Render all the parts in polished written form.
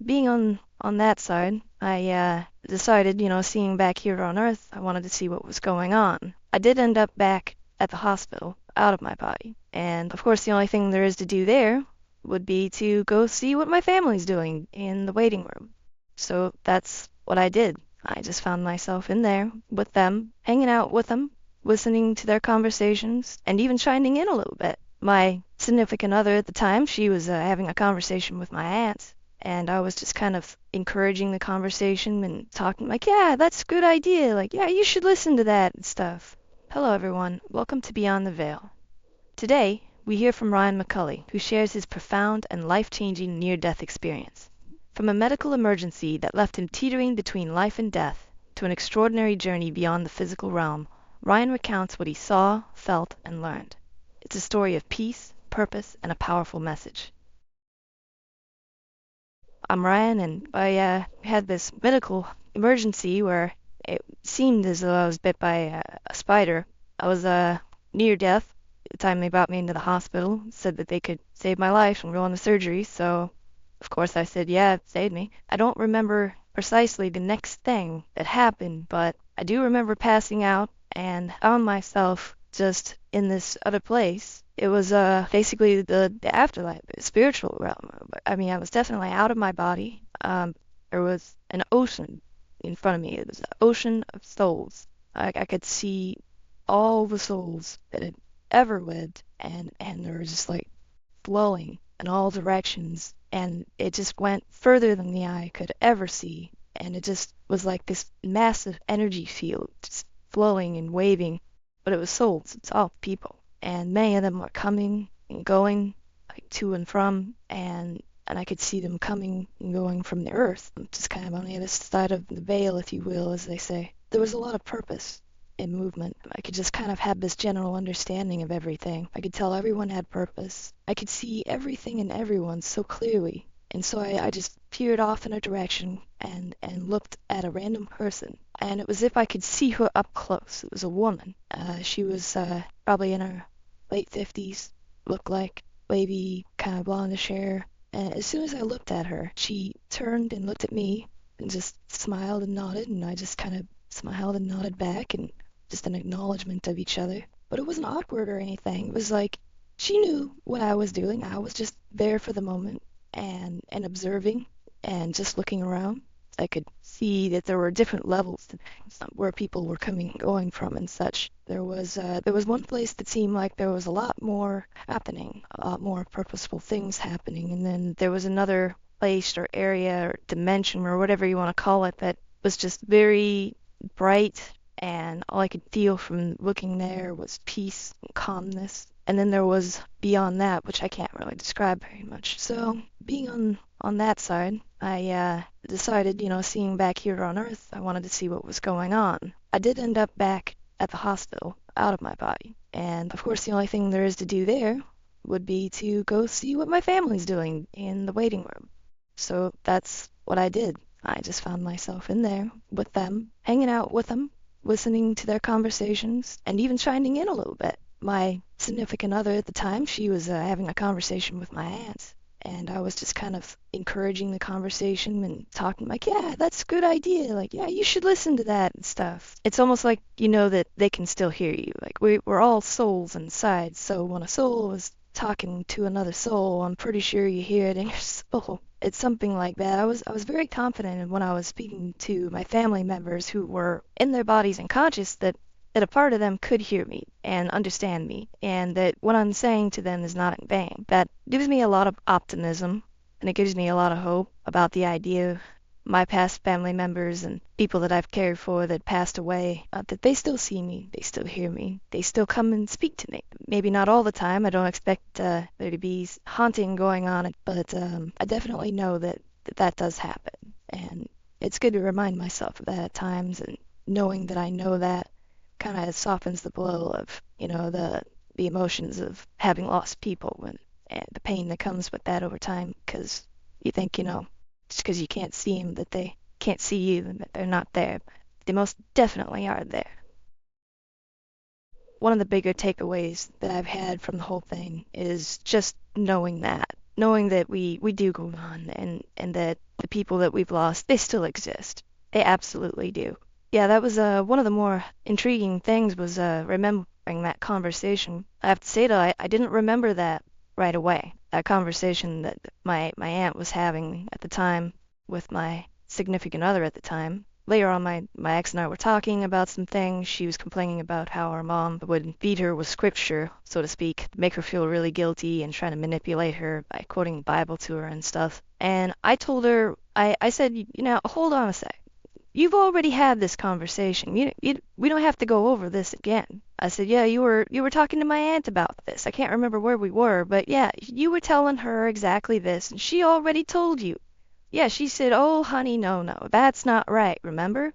being on that side, I decided, seeing back here on Earth, I wanted to see what was going on. I did end up back at the hospital, out of my body. And of course, the only thing there is to do there would be to go see what my family's doing in the waiting room. So that's what I did. I just found myself in there with them, hanging out with them, listening to their conversations, and even chiming in a little bit. My significant other at the time, she was having a conversation with my aunt, and I was just kind of encouraging the conversation and talking like, yeah, that's a good idea. Like, yeah, you should listen to that and stuff. Hello, everyone. Welcome to Beyond the Veil. Today, we hear from Ryan McCully, who shares his profound and life-changing near-death experience. From a medical emergency that left him teetering between life and death to an extraordinary journey beyond the physical realm, Ryan recounts what he saw, felt, and learned. It's a story of peace, purpose, and a powerful message. I'm Ryan, and I had this medical emergency where it seemed as though I was bit by a spider. I was near death the time they brought me into the hospital, said that they could save my life and go on the surgery, so of course I said, yeah, it saved me. I don't remember precisely the next thing that happened, but I do remember passing out and found myself just in this other place. It was basically the afterlife, the spiritual realm. I mean, I was definitely out of my body. There was an ocean in front of me. It was an ocean of souls. I could see all the souls that had ever lived, and they were just like flowing in all directions, and it just went further than the eye could ever see, and it just was like this massive energy field just flowing and waving, but it was souls, it's all people, and many of them were coming and going, like to and from, and I could see them coming and going from the earth, just kind of on the other side of the veil, if you will, as they say. There was a lot of purpose in movement. I could just kind of have this general understanding of everything. I could tell everyone had purpose. I could see everything and everyone so clearly. And so I just peered off in a direction and looked at a random person. And it was as if I could see her up close. It was a woman. She was probably in her late 50s, looked like wavy, kind of blondish hair. And as soon as I looked at her, she turned and looked at me and just smiled and nodded, and I just kind of smiled and nodded back, and just an acknowledgement of each other. But it wasn't awkward or anything. It was like she knew what I was doing. I was just there for the moment and observing and just looking around. I could see that there were different levels to where people were coming and going from and such. There was one place that seemed like there was a lot more happening, a lot more purposeful things happening, and then there was another place or area or dimension or whatever you want to call it that was just very bright, and all I could feel from looking there was peace and calmness. And then there was beyond that, which I can't really describe very much. So being on that side, I decided, seeing back here on Earth, I wanted to see what was going on. I did end up back at the hospital, out of my body. And of course, the only thing there is to do there would be to go see what my family's doing in the waiting room. So that's what I did. I just found myself in there with them, hanging out with them, listening to their conversations, and even chiming in a little bit. My significant other at the time, she was having a conversation with my aunt, and I was just kind of encouraging the conversation and talking like, yeah, that's a good idea. Like, yeah, you should listen to that and stuff. It's almost like you know that they can still hear you. Like, we're all souls inside, so when a soul is talking to another soul, I'm pretty sure you hear it in your soul. It's something like that. I was very confident when I was speaking to my family members who were in their bodies and conscious that a part of them could hear me and understand me, and that what I'm saying to them is not in vain. That gives me a lot of optimism, and it gives me a lot of hope about the idea of my past family members and people that I've cared for that passed away, that they still see me, they still hear me, they still come and speak to me. Maybe not all the time. I don't expect there to be haunting going on, but I definitely know that does happen, and it's good to remind myself of that at times, and knowing that I know that kind of softens the blow of, the emotions of having lost people and the pain that comes with that over time, because you think, just because you can't see them, that they can't see you and that they're not there. They most definitely are there. One of the bigger takeaways that I've had from the whole thing is just knowing that. knowing that we do go on, and that the people that we've lost, they still exist. They absolutely do. Yeah, that was one of the more intriguing things was remembering that conversation. I have to say though, I didn't remember that right away. That conversation that my aunt was having at the time with my significant other at the time. Later on, my ex and I were talking about some things. She was complaining about how her mom would feed her with scripture, so to speak, make her feel really guilty and try to manipulate her by quoting the Bible to her and stuff. And I told her, I said, hold on a sec. You've already had this conversation. We don't have to go over this again. I said, yeah, you were talking to my aunt about this. I can't remember where we were, but yeah, you were telling her exactly this, and she already told you. Yeah, she said, oh, honey, no, that's not right, remember?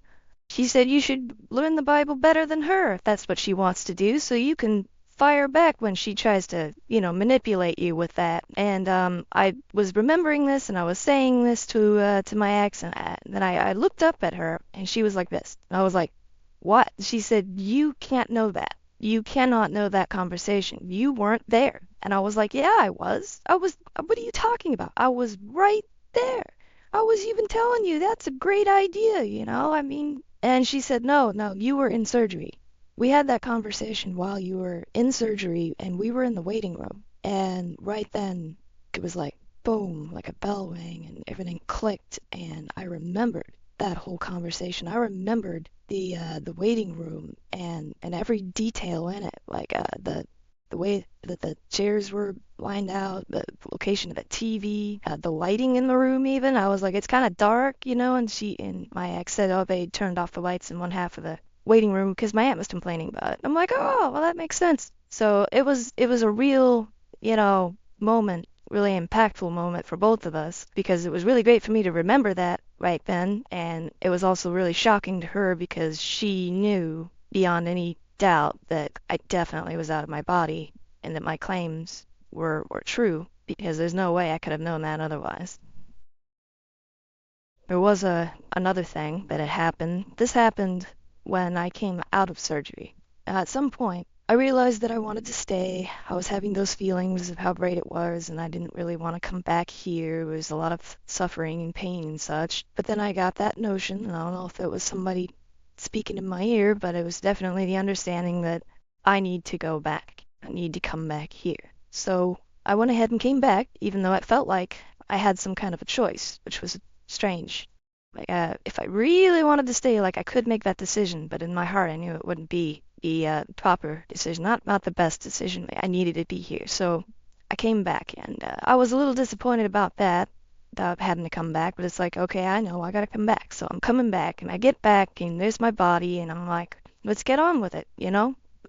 She said you should learn the Bible better than her if that's what she wants to do, so you can fire back when she tries to, manipulate you with that. And I was remembering this, and I was saying this to my ex, and then I looked up at her, and she was like this. And I was like, what? She said, you can't know that. You cannot know that conversation. You weren't there. And I was like, yeah, I was. What are you talking about? I was right there. I was even telling you that's a great idea, I mean. And she said, no, you were in surgery. We had that conversation while you were in surgery, and we were in the waiting room. And right then, it was like, boom, like a bell rang, and everything clicked. And I remembered that whole conversation. I remembered the waiting room and every detail in it, like the way that the chairs were lined out, the location of the TV, the lighting in the room even. I was like, it's kind of dark, and my ex said, oh, they turned off the lights in one half of the waiting room because my aunt was complaining about it. I'm like, oh, well, that makes sense. So it was a real, moment, really impactful moment for both of us because it was really great for me to remember that right then, and it was also really shocking to her because she knew beyond any doubt that I definitely was out of my body and that my claims were true because there's no way I could have known that otherwise. There was another thing that had happened. This happened when I came out of surgery. At some point, I realized that I wanted to stay. I was having those feelings of how great it was, and I didn't really want to come back here. There was a lot of suffering and pain and such. But then I got that notion, and I don't know if it was somebody speaking in my ear, but it was definitely the understanding that I need to go back. I need to come back here. So I went ahead and came back, even though it felt like I had some kind of a choice, which was strange. Like, if I really wanted to stay, like I could make that decision, but in my heart I knew it wouldn't be the proper decision, not the best decision. I needed to be here, so I came back, and I was a little disappointed about that, about having to come back. But it's like, okay, I know I gotta come back, so I'm coming back, and I get back, and there's my body, and I'm like, let's get on with it.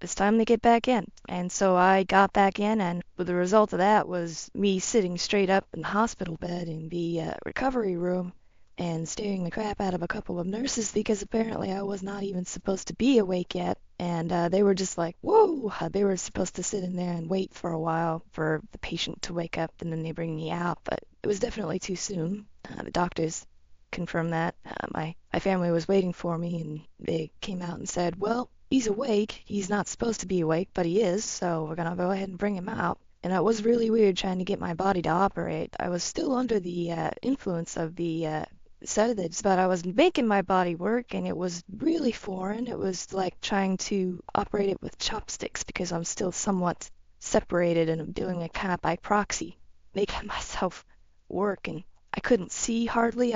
It's time to get back in. And so I got back in, and the result of that was me sitting straight up in the hospital bed in the recovery room and staring the crap out of a couple of nurses because apparently I was not even supposed to be awake yet. And they were just like, whoa, they were supposed to sit in there and wait for a while for the patient to wake up and then they bring me out. But it was definitely too soon. The doctors confirmed that. My family was waiting for me and they came out and said, well, he's awake. He's not supposed to be awake, but he is, so we're going to go ahead and bring him out. And it was really weird trying to get my body to operate. I was still under the influence of the sedatives, but I was making my body work, and it was really foreign. It was like trying to operate it with chopsticks because I'm still somewhat separated and I'm doing it kind of by proxy, making myself work, and I couldn't see hardly.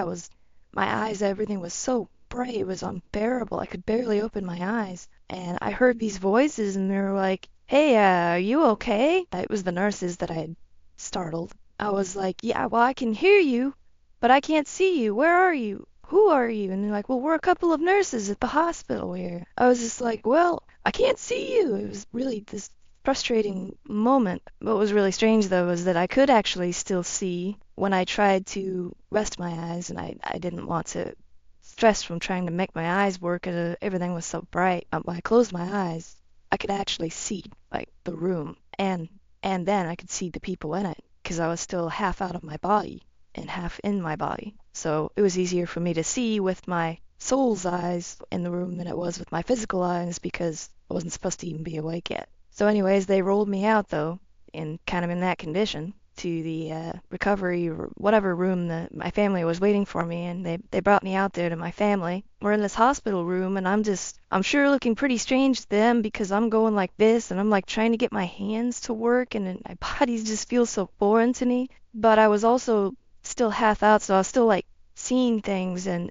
My eyes, everything was so bright, it was unbearable. I could barely open my eyes, and I heard these voices, and they were like, hey, are you okay? It was the nurses that I had startled. I was like, yeah, well, I can hear you, but I can't see you. Where are you? Who are you? And they're like, well, we're a couple of nurses at the hospital here. I was just like, well, I can't see you. It was really this frustrating moment. What was really strange, though, was that I could actually still see when I tried to rest my eyes, and I didn't want to stress from trying to make my eyes work, and everything was so bright. When I closed my eyes, I could actually see, like, the room, and then I could see the people in it, because I was still half out of my body and half in my body. So it was easier for me to see with my soul's eyes in the room than it was with my physical eyes because I wasn't supposed to even be awake yet. So anyways, they rolled me out though, in kind of in that condition. to the recovery or whatever room that my family was waiting for me, and they brought me out there to my family. We're in this hospital room, and I'm sure looking pretty strange to them because I'm going like this, and I'm like trying to get my hands to work, and then my body just feels so foreign to me. But I was also still half out, so I was still like seeing things and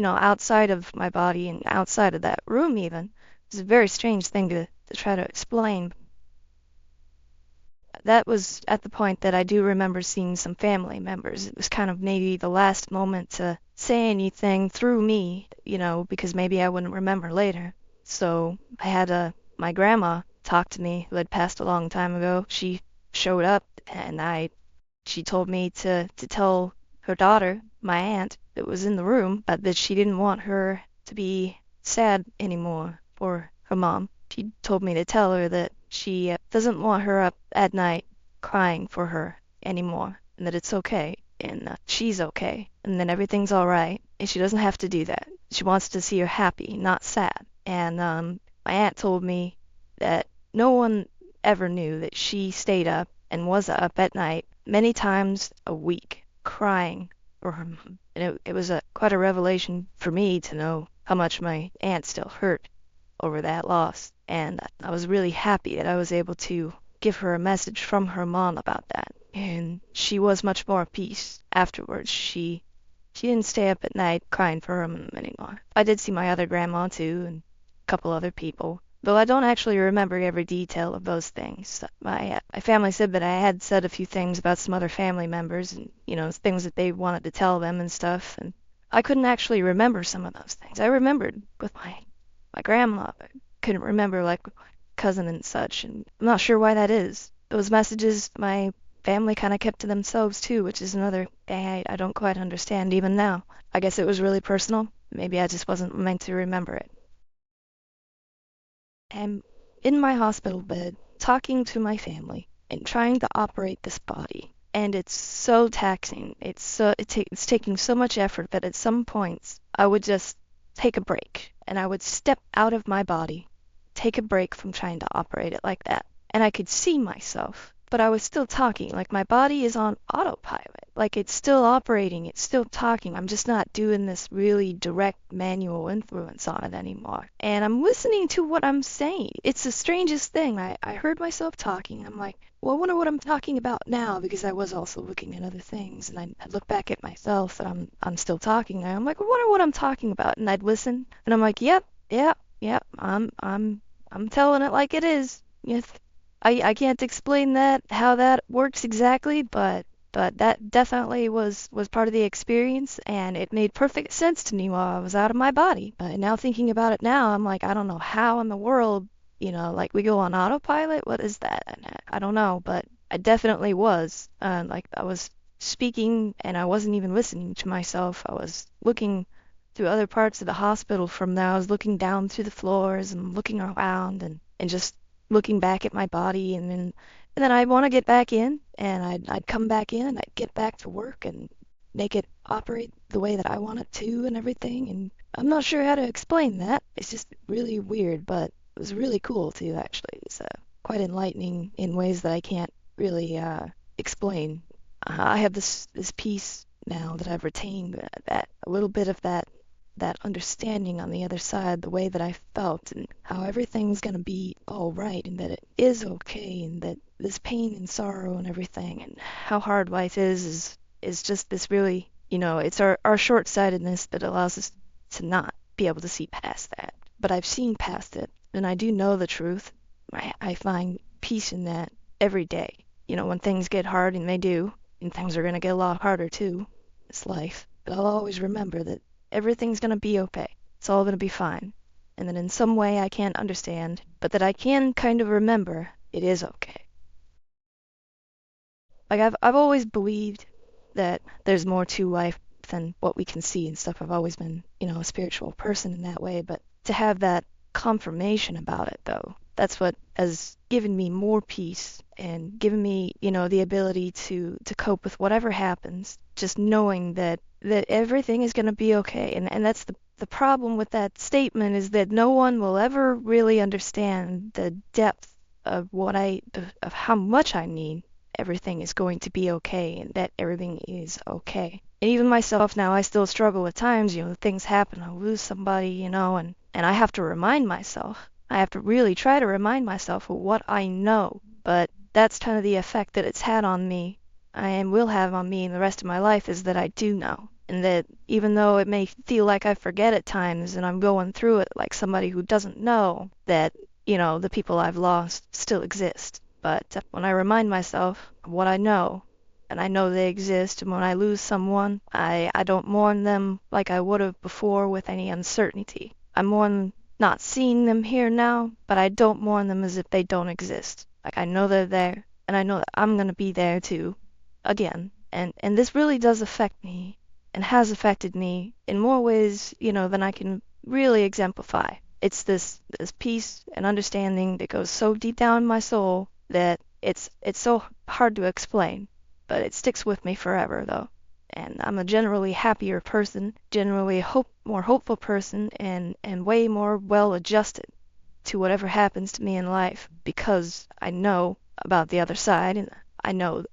outside of my body and outside of that room even. It's a very strange thing to try to explain. That was at the point that I do remember seeing some family members. It was kind of maybe the last moment to say anything through me, because maybe I wouldn't remember later. So I had my grandma talk to me, who had passed a long time ago. She showed up, and she told me to tell her daughter, my aunt, that was in the room, that she didn't want her to be sad anymore for her mom. She told me to tell her that she doesn't want her up at night crying for her anymore, and that it's okay, and she's okay, and then everything's all right, and she doesn't have to do that. She wants to see her happy, not sad. And my aunt told me that no one ever knew that she stayed up and was up at night many times a week crying for her mom. And it was quite a revelation for me to know how much my aunt still hurt over that loss. And I was really happy that I was able to give her a message from her mom about that. And she was much more at peace afterwards. She didn't stay up at night crying for her mom anymore. I did see my other grandma too, and a couple other people, though I don't actually remember every detail of those things. My family said that I had said a few things about some other family members, and things that they wanted to tell them and stuff, and I couldn't actually remember some of those things. I remembered with my grandma, but couldn't remember like cousin and such, and I'm not sure why that is. Those messages my family kind of kept to themselves too, which is another thing I don't quite understand even now. I guess it was really personal. Maybe I just wasn't meant to remember it. I'm in my hospital bed talking to my family and trying to operate this body. And it's so taxing. It's taking so much effort that at some points I would just take a break and I would step out of my body, take a break from trying to operate it like that. And I could see myself, but I was still talking. Like my body is on autopilot. Like it's still operating, it's still talking. I'm just not doing this really direct manual influence on it anymore. And I'm listening to what I'm saying. It's the strangest thing. I heard myself talking. I'm like, well, I wonder what I'm talking about now, because I was also looking at other things. And I look back at myself and I'm still talking there. I'm like, I wonder what I'm talking about. And I'd listen and I'm like, yep, I'm telling it like it is. Yes. I can't explain how that works exactly, but that definitely was part of the experience, and it made perfect sense to me while I was out of my body. But now thinking about it now, I'm like, I don't know how in the world, like we go on autopilot. What is that? And I don't know, but I definitely was. Like I was speaking, and I wasn't even listening to myself. I was looking through other parts of the hospital from there. I was looking down through the floors and looking around and just looking back at my body, and then I'd want to get back in, and I'd come back in, and I'd get back to work and make it operate the way that I want it to and everything. And I'm not sure how to explain that. It's just really weird, but it was really cool too, actually. It's quite enlightening in ways that I can't really explain. I have this peace now that I've retained, that a little bit of that understanding on the other side, the way that I felt, and how everything's going to be all right, and that it is okay, and that this pain and sorrow and everything, and how hard life is just this really, it's our short-sightedness that allows us to not be able to see past that. But I've seen past it, and I do know the truth. I find peace in that every day. When things get hard, and they do, and things are going to get a lot harder too, it's life. But I'll always remember that everything's going to be okay. It's all going to be fine. And that in some way I can't understand, but that I can kind of remember it is okay. Like I've always believed that there's more to life than what we can see and stuff. I've always been, a spiritual person in that way, but to have that confirmation about it though, that's what has given me more peace and given me, the ability to cope with whatever happens, just knowing that everything is going to be okay. And that's the problem with that statement, is that no one will ever really understand the depth of of how much I need everything is going to be okay and that everything is okay. And even myself now, I still struggle at times, things happen, I lose somebody, and I have to remind myself. I have to really try to remind myself of what I know, but that's kind of the effect that it's had on me and will have on me in the rest of my life is that I do know. And that even though it may feel like I forget at times and I'm going through it like somebody who doesn't know that, the people I've lost still exist. But when I remind myself of what I know, and I know they exist, and when I lose someone, I don't mourn them like I would have before with any uncertainty. I mourn not seeing them here now, but I don't mourn them as if they don't exist. Like I know they're there, and I know that I'm gonna be there too, again. And this really does affect me, and has affected me in more ways, than I can really exemplify. It's this peace and understanding that goes so deep down in my soul that it's so hard to explain, but it sticks with me forever though. And I'm a generally happier person, generally more hopeful person, and way more well adjusted to whatever happens to me in life because I know about the other side and I know